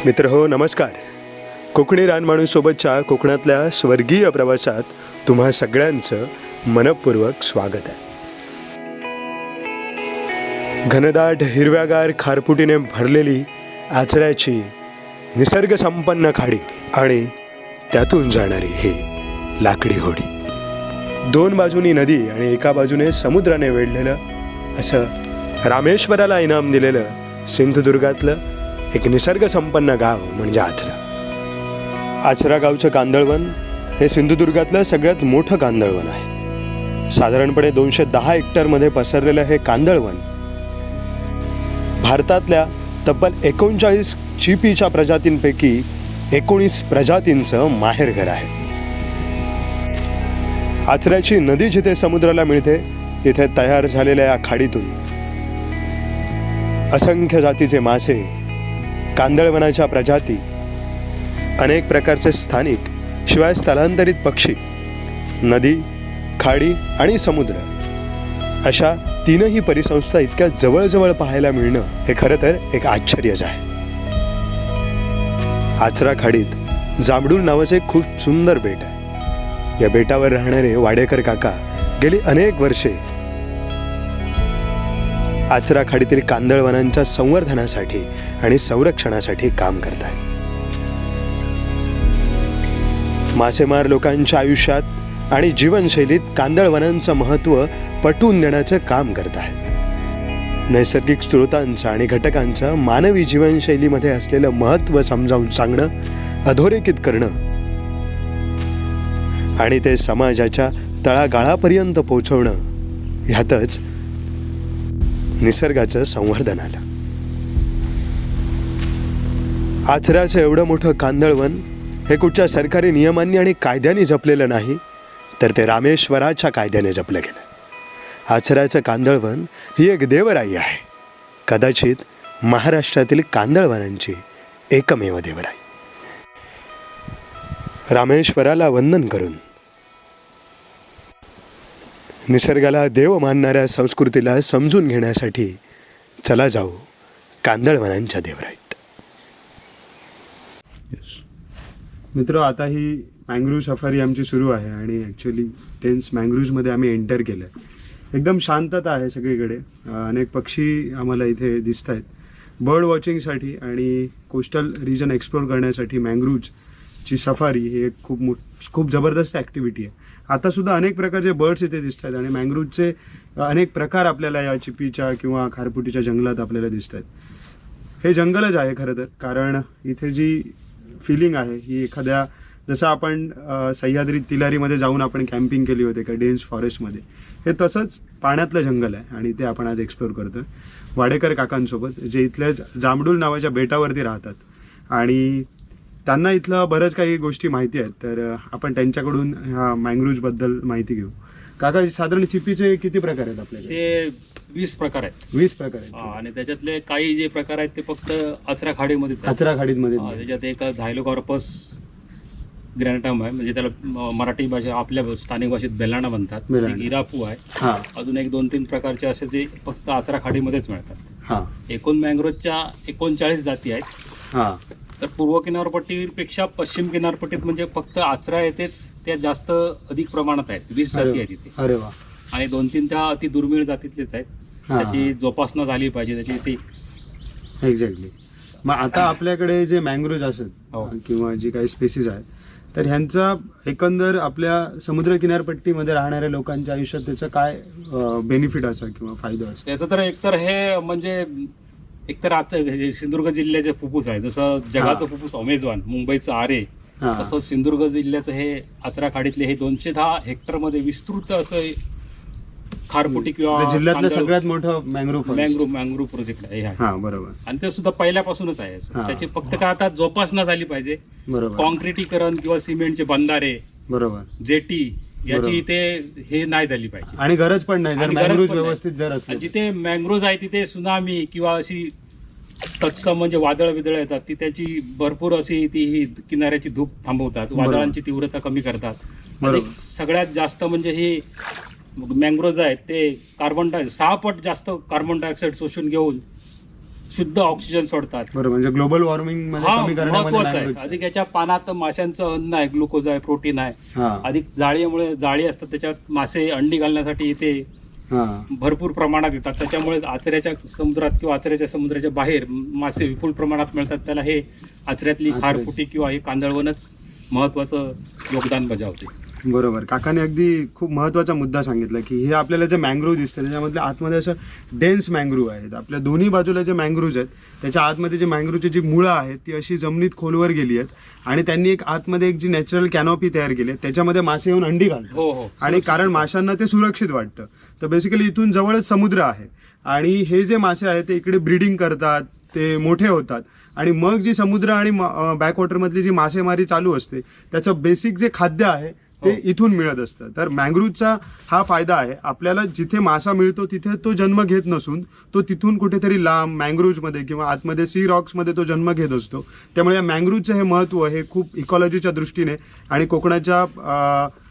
मित्र हो, नमस्कार. कोकणी रानमाणूसोबतच्या कोकणातल्या स्वर्गीय प्रवासात तुम्हा सगळ्यांचं मनपूर्वक स्वागत आहे. घनदाट हिरव्यागार खारफुटीने भरलेली आचऱ्याची निसर्गसंपन्न खाडी आणि त्यातून जाणारी ही लाकडी होडी. दोन बाजूनी नदी आणि एका बाजूने समुद्राने वेढलेलं असं रामेश्वराला इनाम दिलेलं सिंधुदुर्गातलं एक निसर्गसंपन्न गाव म्हणजे आचरा. आचरा गावचं कांदळवन हे सिंधुदुर्गातलं सगळ्यात मोठं कांदळवन आहे. साधारणपणे 210 हेक्टरमध्ये पसरलेलं हे कांदळवन भारतातल्या तब्बल 39 चिपीच्या प्रजातींपैकी 19 प्रजातींचं माहेरघर आहे. आचऱ्याची नदी जिथे समुद्राला मिळते तिथे तयार झालेल्या या खाडीतून असंख्य जातीचे मासे, कांदळवनाच्या प्रजाती, अनेक प्रकारचे स्थानिक शिवाय स्थलांतरित पक्षी, नदी, खाडी आणि समुद्र अशा तीनही परिसंस्था इतक्या जवळजवळ पाहायला मिळणं हे खरं तर एक आश्चर्यच आहे. आचरा खाडीत जांभडूल नावाचे एक खूप सुंदर बेट आहे. या बेटावर राहणारे वाडेकर काका गेली अनेक वर्षे आचरा खाडीतील कांदळवनांच्या संवर्धनासाठी आणि संरक्षणासाठी काम करत आहेत. मासेमार लोकांच्या आयुष्यात आणि जीवनशैलीत कांदळवनांचं महत्त्व पटवून देण्याचं काम करत आहेत. नैसर्गिक स्रोतांचं आणि घटकांचं मानवी जीवनशैलीमध्ये असलेलं महत्त्व समजावून सांगणं, अधोरेखित करणं आणि ते समाजाच्या तळागाळापर्यंत पोहोचवणं ह्यातच निसर्गाचं संवर्धन आलं. आचऱ्याचं एवढं मोठं कांदळवन हे कुठच्या सरकारी नियमांनी आणि कायद्याने जपलेलं नाही, तर ते रामेश्वराच्या कायद्याने जपलं गेलं. आचऱ्याचं कांदळवन ही एक देवराई आहे, कदाचित महाराष्ट्रातील कांदळवनांची एकमेव देवराई. रामेश्वराला वंदन करून निसर्गाला देव मानणाऱ्या संस्कृतीला समजून घेण्यासाठी चला जाऊ कांदळवनांच्या देवराईत. मित्र, आता ही मँग्रोव्ह सफारी आमची सुरू आहे आणि ॲक्च्युली टेन्स मँग्रोव्हमध्ये आम्ही एंटर केलं आहे. एकदम शांतता आहे सगळीकडे. अनेक पक्षी आम्हाला इथे दिसत आहेत. बर्ड वॉचिंगसाठी आणि कोस्टल रिजन एक्सप्लोर करण्यासाठी मँग्रोव्हची सफारी ही एक खूप जबरदस्त ॲक्टिव्हिटी आहे. आतासुद्धा अनेक प्रकारचे बर्ड्स इथे दिसत आहेत आणि मँग्रोव्हचे अनेक प्रकार आपल्याला या चिपीच्या किंवा खारफुटीच्या जंगलात आपल्याला दिसत आहेत. हे जंगलच आहे खरं तर, कारण इथे जी फिलिंग आहे ही एखाद्या, जसं आपण सह्याद्री तिलारीमध्ये जाऊन आपण कॅम्पिंग केली होती का डेन्स फॉरेस्टमध्ये, हे तसंच पाण्यातलं जंगल आहे आणि ते आपण आज एक्सप्लोर करतो वाडेकर काकांसोबत, जे इथल्याच जांभडूल नावाच्या बेटावरती राहतात आणि त्यांना इथलं बरंच काही गोष्टी माहिती आहेत. तर आपण त्यांच्याकडून ह्या मँग्रोव्हबद्दल माहिती घेऊ. काका, साधारण चिपीचे किती प्रकार आहेत आपल्याकडे? ते 20 प्रकार आहेत. 20 प्रकार आहेत. आणि त्याच्यातले काही जे प्रकार आहेत ते फक्त आचरा खाडीमध्ये आहेत. आचरा खाडीमध्ये त्याच्यात एक झायलोकॉर्पस ग्रॅनटम आहे, म्हणजे त्याला मराठी भाषा आपल्या स्थानिक भाषेत बेलाणा म्हणतात. एक इरापू आहे. अजून एक 2-3 प्रकारचे असे ते फक्त आचरा खाडीमध्येच मिळतात. एकूण मँग्रोव्हच्या 39 जाती आहेत. तर पूर्व किनारपट्टीपेक्षा पश्चिम किनारपट्टीत म्हणजे फक्त आचरा येतेच त्या जास्त अधिक प्रमाणात आहेत. 20 जाती आहेत तिथे. अरे वा. आणि 2-3 त्या अति दुर्मिळ जातीतलेच आहेत. त्याची जोपासना झाली पाहिजे त्याची ती. एक्झॅक्टली. मग आता आपल्याकडे जे मँग्रोव्ह असतात किंवा जी काही स्पेसीज आहेत, तर ह्यांचा एकंदर आपल्या समुद्र किनारपट्टीमध्ये राहणाऱ्या लोकांच्या आयुष्यात त्याचा काय बेनिफिट असा किंवा फायदा असा? त्याचं तर एकतर हे म्हणजे एकतर आता सिंधुदुर्ग जिल्ह्याचे फुफ्फुस आहे. जसं जगाचं फुफ्फुस अमेझॉन, मुंबईचं आरे, तसं सिंधुदुर्ग जिल्ह्याचं हे आचरा खाडीतले हे 210 हेक्टरमध्ये विस्तृत असं खारफुटी किंवा जिल्ह्यातलं सगळ्यात मोठं मँग्रोव्ह प्रोजेक्ट आहे. बरोबर. आणि ते सुद्धा पहिल्यापासूनच आहे. त्याची फक्त काय आता जोपासना झाली पाहिजे. कॉन्क्रिटीकरण किंवा सिमेंटचे बंधारे, बरोबर, जेटी याची इथे हे नाही झाली पाहिजे आणि गरज पण नाही. व्यवस्थित जर असलं, जिथे मँग्रोव्ह आहे तिथे सुनामी किंवा अशी तत्सम म्हणजे वादळ विदळ येतात, ती त्याची भरपूर अशी ती ही किनाऱ्याची धूप थांबवतात, वादळांची तीव्रता कमी करतात. सगळ्यात जास्त म्हणजे ही मँग्रोव्ह आहेत ते 6 पट जास्त कार्बन डायऑक्साईड शोषून घेऊन शुद्ध ऑक्सिजन सोडतात. बरोबर, म्हणजे ग्लोबल वॉर्मिंग मध्ये हा कमी करण्यामध्ये महत्वाचं आहे. mangrove- अधिक याच्या पानात माशांचं अन्न आहे, ग्लुकोज आहे, प्रोटीन आहे. हा अधिक जाळीमुळे जाळी असतात त्याच्यात मासे अंडी घालण्यासाठी इथे हा भरपूर प्रमाणात येतात. त्याच्यामुळे आचऱ्याच्या समुद्रात किंवा आचऱ्याच्या समुद्राच्या बाहेर मासे विपुल प्रमाणात मिळतात. त्याला हे आचऱ्यातली खारफुटी किंवा हे कांदळवनच महत्वाचं योगदान बजावते. बरोबर, काकाने अगदी खूप महत्त्वाचा मुद्दा सांगितला की हे आपल्याला जे मँग्रोव्ह दिसतं त्याच्यामधले आतमध्ये असं डेन्स मँग्रोव्ह आहेत. आपल्या दोन्ही बाजूला जे मँग्रोव्ज आहेत त्याच्या आतमध्ये जे मँग्रोव्हची जी मुळं आहेत ती अशी जमिनीत खोलवर गेली आहेत आणि त्यांनी एक आतमध्ये एक जी नॅचरल कॅनॉपी तयार केली आहे त्याच्यामध्ये मासे येऊन अंडी घालतात. हो हो. आणि कारण माशांना ते सुरक्षित वाटतं. तर बेसिकली इथून जवळच समुद्र आहे आणि हे जे मासे आहेत ते इकडे ब्रीडिंग करतात, ते मोठे होतात आणि मग जी समुद्र आणि बॅकवॉटरमधली जी मासेमारी चालू असते त्याचं बेसिक जे खाद्य आहे ते इथून मिळत असतं. तर मँग्रोव्हचा हा फायदा आहे, आपल्याला जिथे मासा मिळतो तिथे तो जन्म घेत नसून तो तिथून कुठेतरी लांब मँग्रोव्हमध्ये किंवा आतमध्ये सी रॉक्समध्ये तो जन्म घेत असतो. त्यामुळे या मँग्रोव्हचं हे महत्त्व हे खूप इकॉलॉजीच्या दृष्टीने आणि कोकणाच्या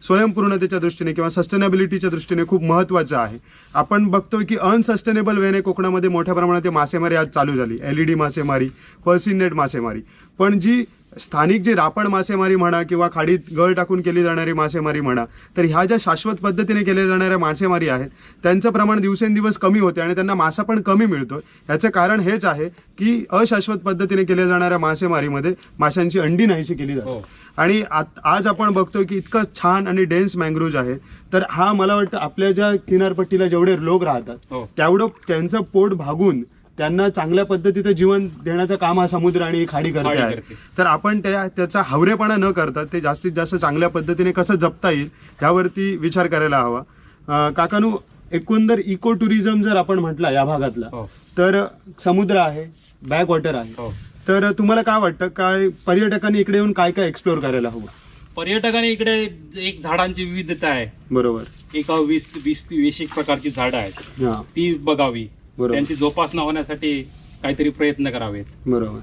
स्वयंपूर्णतेच्या दृष्टीने किंवा सस्टेनेबिलिटीच्या दृष्टीने खूप महत्त्वाचं आहे. आपण बघतोय की अनसस्टेनेबल वेने कोकणामध्ये मोठ्या प्रमाणात मासेमारी आज चालू झाली, LED मासेमारी, पर्सिन नेट मासेमारी. पण जी स्थानिक जे रापण मासेमारी म्हणा किंवा खाडीत गळ टाकून केली जाणारी मासेमारी म्हणा, तर ह्या ज्या शाश्वत पद्धतीने केल्या जाणाऱ्या मासेमारी आहेत त्यांचं प्रमाण दिवसेंदिवस कमी होते आणि त्यांना मासा पण कमी मिळतो. याचं कारण हेच आहे की अशाश्वत पद्धतीने केल्या जाणाऱ्या मासेमारीमध्ये माशांची अंडी नाहीशी केली जाते. आणि आज आपण बघतोय की इतकं छान आणि डेन्स मँग्रोव्ज आहे. तर हा मला वाटतं आपल्या ज्या किनारपट्टीला जेवढे लोक राहतात तेवढं त्यांचं पोट भागून त्यांना चांगल्या पद्धतीचं जीवन देण्याचं काम हा समुद्र आणि खाडी करते आहे. तर आपण त्याचा हावरेपणा न करता ते जास्तीत जास्त चांगल्या पद्धतीने कसं जपता येईल यावरती विचार करायला हवा. काकानू, एकंदर इको टुरिझम जर आपण म्हटलं या भागातला तर समुद्र आहे, बॅकवॉटर आहे, तर तुम्हाला काय वाटतं काय पर्यटकांनी इकडे येऊन काय काय एक्सप्लोर करायला हवं? पर्यटकांनी इकडे एक झाडांची विविधता आहे. बरोबर, एका 20 एक प्रकारची झाडं आहेत ती बघावी, त्यांची जोपासना होण्यासाठी काहीतरी प्रयत्न करावेत. बरोबर,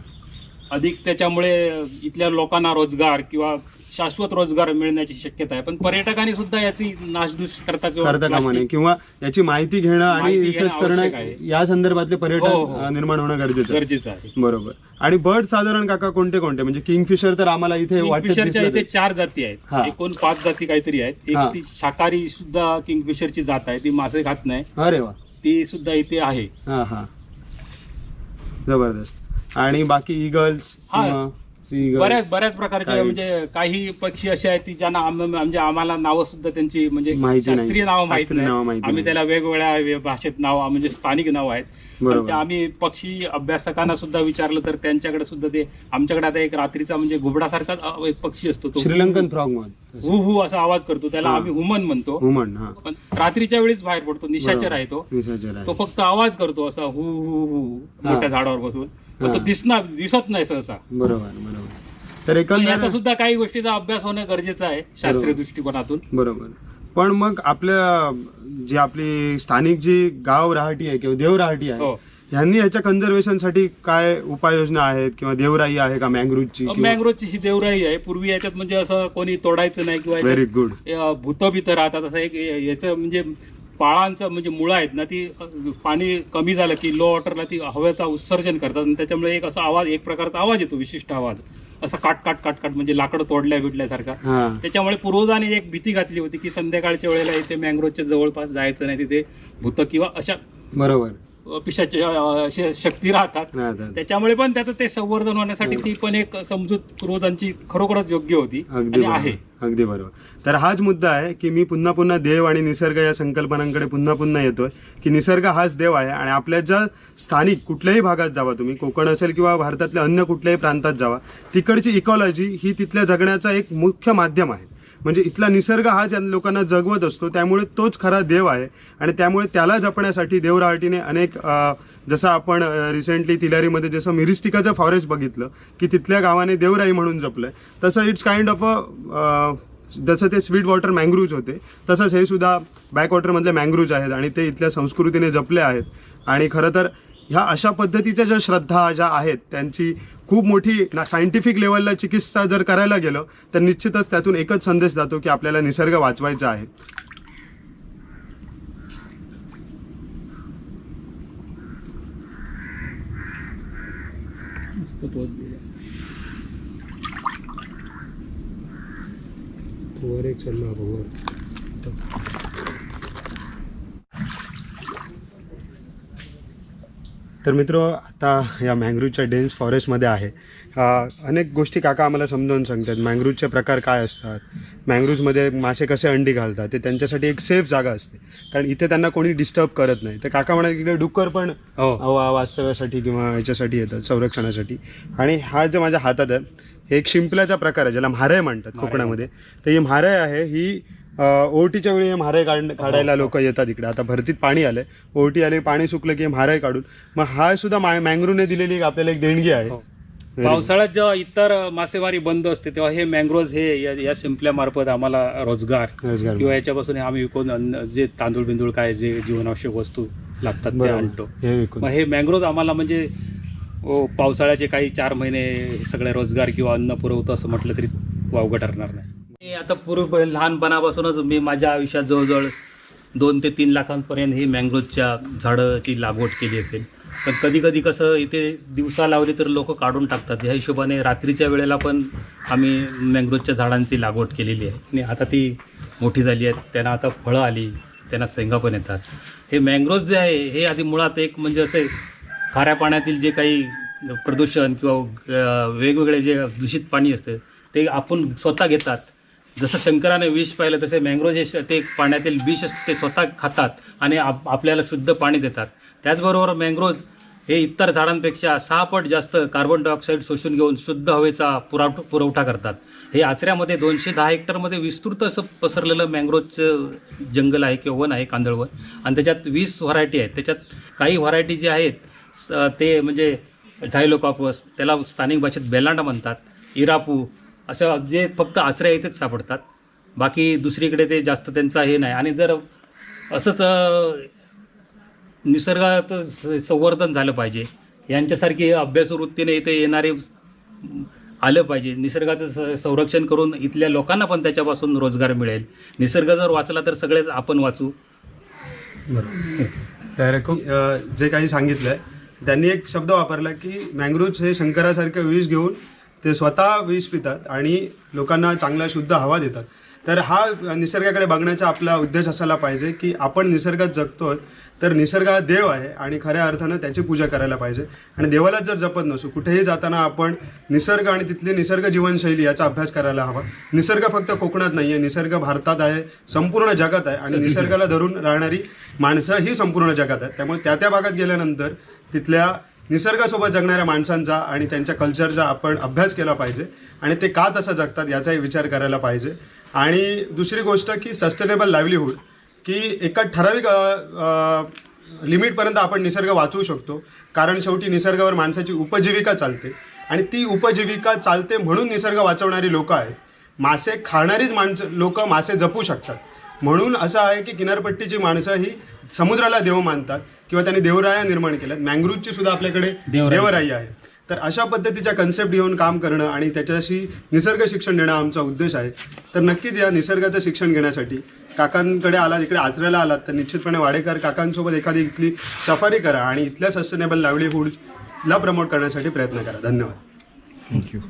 अधिक त्याच्यामुळे इथल्या लोकांना रोजगार किंवा शाश्वत रोजगार मिळण्याची शक्यता आहे. पण पर्यटकांनी सुद्धा याची नासधूस करता कामा नये किंवा याची माहिती घेणं आणि रिसर्च करणं या संदर्भातले पर्यटन निर्माण होणं गरजेचं आहे. बरोबर. आणि बर्ड साधारण काका कोणते कोणते, म्हणजे किंगफिशर तर आम्हाला इथे किंगफिशरच्या इथे 4 जाती आहेत, एकूण 5 जाती काहीतरी आहेत. एक ती शाकाहारी सुद्धा किंगफिशरची जात आहे, ती मासे खात नाही. अरे वा, ती सुद्धा इथे आहे. जबरदस्त. आणि बाकी इगल्स, बऱ्याच प्रकारचे म्हणजे काही पक्षी असे आहेत की ज्यांना म्हणजे आम्हाला नावं सुद्धा त्यांची म्हणजे शास्त्रीय नावं माहित नाही. आम्ही त्याला वेगवेगळ्या भाषेत नाव म्हणजे स्थानिक नाव आहेत. आम्ही पक्षी अभ्यासकांना सुद्धा विचारलं तर त्यांच्याकडे सुद्धा ते आमच्याकडे आता एक रात्रीचा म्हणजे घुबडासारखा एक पक्षी असतो, तो श्रीलंकन फ्रॉग हु हु असा आवाज करतो, त्याला आम्ही हुमन म्हणतो. पण रात्रीच्या वेळीच बाहेर पडतो, निशाचर आहे तो फक्त आवाज करतो असा हु हु हु मोठ्या झाडावर बसून. तो दिसत नाही सहसा. बरोबर. तर याचा सुद्धा काही गोष्टीचा अभ्यास होणं गरजेचं आहे शास्त्रीय दृष्टिकोनातून. बरोबर. पण मग आपल्या जी आपली स्थानिक जी गाव राहटी आहे किंवा देव राहटी आहे ह्यांनी ह्याच्या कन्झर्वेशनसाठी काय उपाययोजना आहेत किंवा देवराई आहे का मँग्रोव्हची? मँग्रोव्हची ही देवराई आहे. पूर्वी याच्यात म्हणजे असं कोणी तोडायचं नाही किंवा व्हेरी गुड भूत भीत राहतात. असं एक याचं म्हणजे पाळांचं म्हणजे मुळं आहेत ना, ती पाणी कमी झालं की लो वॉटरला ती हवेचा उत्सर्जन करतात आणि त्याच्यामुळे एक असा आवाज, एक प्रकारचा आवाज येतो, विशिष्ट आवाज, असं काट काट काट काट म्हणजे लाकडं तोडल्या बिडल्यासारखा. त्याच्यामुळे पूर्वजांनी एक भीती घातली होती की संध्याकाळच्या वेळेला इथे मँग्रोव्हच्या जवळपास जायचं नाही, तिथे भूत किंवा अशा बरोबर पिशाच्या शक्ती राहतात. त्याच्यामुळे पण त्याचं ते संवर्धन होण्यासाठी ती पण एक समजूत पूर्वजांची खरोखरच योग्य होती आणि आहे. अगदी बरोबर. तर हाच मुद्दा आहे की मी पुन्हा पुन्हा देव आणि निसर्ग या संकल्पनांकडे पुन्हा येतोय की निसर्ग हाच देव आहे आणि आपल्या ज्या स्थानिक कुठल्याही भागात जावा तुम्ही, कोकण असेल किंवा भारतातल्या अन्य कुठल्याही प्रांतात जावा, तिकडची इकॉलॉजी ही तिथल्या जगण्याचा एक मुख्य माध्यम आहे. म्हणजे इथला निसर्ग हा ज्या लोकांना जगवत असतो त्यामुळे तोच खरा देव आहे आणि त्यामुळे त्याला जपण्यासाठी देवराहटीने अनेक जसं आपण रिसेंटली तिलारीमध्ये जसं मिरिस्टिकाचं फॉरेस्ट बघितलं की तिथल्या गावाने देवराई म्हणून जपलंय, तसं इट्स काइंड ऑफ जसं ते स्वीट वॉटर मँग्रोव्ज होते तसंच हे सुद्धा बॅकवॉटरमधले मँग्रोव्ज आहेत आणि ते इथल्या संस्कृतीने जपले आहेत. आणि खरं तर ह्या अशा पद्धतीच्या ज्या श्रद्धा ज्या आहेत त्यांची खूप मोठी सायंटिफिक लेवलला चिकित्सा जर करायला गेलं तर निश्चितच त्यातून एकच संदेश जातो की आपल्याला निसर्ग वाचवायचा आहे. वर एक चल वर. तर मित्र आता या मँग्रोवच्या डेन्स फॉरेस्टमध्ये आहे. अनेक गोष्टी काका आम्हाला समजावून सांगतात. मँग्रोवचे प्रकार काय असतात, मँग्रोव्जमध्ये मासे कसे अंडी घालतात, ते त्यांच्यासाठी एक सेफ जागा असते, कारण इथे त्यांना कोणी डिस्टर्ब करत नाही. तर काका म्हणाले की डुक्कर पण वास्तव्यासाठी किंवा याच्यासाठी येतात, संरक्षणासाठी. आणि हा जो माझ्या हातात आहे हे एक शिंपल्याचा प्रकार आहे, ज्याला म्हारय म्हणतात कोकणामध्ये. तर ही म्हारय आहे, ही ओहोटीच्या वेळी हे म्हारय काढायला लोक येतात इकडे. आता भरतीत पाणी आलंय, ओहोटी आले, पाणी सुकलं की म्हारय काढून, मग हा सुद्धा मँग्रोवने दिलेली आपल्याला एक देणगी आहे. पावसाळ्यात जेव्हा इतर मासेमारी बंद असते तेव्हा हे मँग्रोव्ज हे या शिंपल्यामार्फत आम्हाला रोजगार किंवा याच्यापासून आम्ही विकून जे तांदूळ बिंदूळ काय जे जीवनावश्यक वस्तू लागतात ते आणतो. मग हे मँग्रोव्ज आम्हाला म्हणजे पावसाळ्याचे काही 4 महिने सगळे रोजगार किंवा अन्न पुरवतो असं म्हटलं तरी वावगं ठरणार नाही. आता पूर्व लहानपणापासूनच मी माझ्या आयुष्यात जवळजवळ 2 ते 3 लाखांपर्यंत ही मँग्रोव्जच्या झाडाची लागवड केली असेल. पण कधी कधी कसं इथे दिवसा लावली तर लोक काढून टाकतात, ह्या हिशोबाने रात्रीच्या वेळेला पण आम्ही मँग्रोव्जच्या झाडांची लागवड केलेली आहे. आणि आता ती मोठी झाली आहेत, त्यांना आता फळं आली, त्यांना शेंगा पण येतात. हे मँग्रोव्ज जे आहे हे आधी मुळात एक म्हणजे असे खाऱ्या पाण्यातील जे काही प्रदूषण किंवा वेगवेगळे जे दूषित पाणी असतं ते आपण स्वतः घेतात. जसं शंकराने विष पाहिलं तसे मँग्रोव्ज हे ते पाण्यातील विष असते ते स्वतः खातात आणि आपल्याला शुद्ध पाणी देतात. त्याचबरोबर मँग्रोव्ज हे इतर झाडांपेक्षा 6 पट जास्त कार्बन डायऑक्साईड शोषून घेऊन शुद्ध हवेचा पुरवठा करतात. हे आचऱ्यामध्ये 210 हेक्टरमध्ये विस्तृत असं पसरलेलं मँग्रोव्जचं जंगल आहे किंवा वन आहे, कांदळवन. आणि त्याच्यात 20 व्हरायटी आहेत. त्याच्यात काही व्हरायटी जे आहेत ते म्हणजे झायलोकॉपस, त्याला स्थानिक भाषेत बेलांडा म्हणतात, इरापू, असं जे फक्त आचऱ्या इथेच सापडतात. बाकी दुसरीकडे ते जास्त त्यांचा हे नाही. आणि जर असंच निसर्गात संवर्धन झालं पाहिजे, यांच्यासारखी अभ्यासू वृत्तीने इथे येणारे आलं पाहिजे. निसर्गाचं संरक्षण करून इथल्या लोकांना पण त्याच्यापासून रोजगार मिळेल. निसर्ग जर वाचला तर सगळेच आपण वाचू. बरोबर. तर जे काही सांगितलंय त्यांनी एक शब्द वापरला की मँग्रोव्ज हे शंकरासारखं विष घेऊन ते स्वतः विष पितात आणि लोकांना चांगला शुद्ध हवा देतात. तर हा निसर्गाकडे बघण्याचा आपला उद्देश असायला पाहिजे की आपण निसर्गात जगतोय तर निसर्ग हा देव आहे आणि खऱ्या अर्थानं त्याची पूजा करायला पाहिजे. आणि देवालाच जर जपत नसू, कुठेही जाताना आपण निसर्ग आणि तिथली निसर्ग जीवनशैली याचा अभ्यास करायला हवा. निसर्ग फक्त कोकणात नाही आहे, निसर्ग भारतात आहे, संपूर्ण जगात आहे. आणि निसर्गाला धरून राहणारी माणसं ही संपूर्ण जगात आहेत. त्यामुळे त्या भागात गेल्यानंतर तिथल्या निसर्गासोबत जगणाऱ्या माणसांचा आणि त्यांच्या कल्चरचा आपण अभ्यास केला पाहिजे आणि ते का तसं जगतात याचाही विचार करायला पाहिजे. आणि दुसरी गोष्ट की सस्टेनेबल लाईव्हलीहूड, की एका ठराविक लिमिटपर्यंत आपण निसर्ग वाचवू शकतो, कारण शेवटी निसर्गावर माणसाची उपजीविका चालते आणि ती उपजीविका चालते म्हणून निसर्ग वाचवणारी लोक आहेत. मासे खाणारीच लोक मासे जपू शकतात. म्हणून असं आहे की किनारपट्टीची माणसं ही समुद्राला देव मानतात किंवा त्यांनी देवराया निर्माण केल्यात. मँग्रोव्जची सुद्धा आपल्याकडे देवराई आहे. तर अशा पद्धतीच्या कन्सेप्ट घेऊन काम करणं आणि त्याच्याशी निसर्ग शिक्षण देणं आमचा उद्देश आहे. तर नक्कीच या निसर्गाचं शिक्षण घेण्यासाठी काकांकडे आलात, इकडे आचऱ्याला आलात तर निश्चितपणे वाडेकर काकांसोबत एखादी इथली सफारी करा आणि इथल्या सस्टेनेबल लाईव्हलीहूडला प्रमोट करण्यासाठी प्रयत्न करा. धन्यवाद. थँक्यू.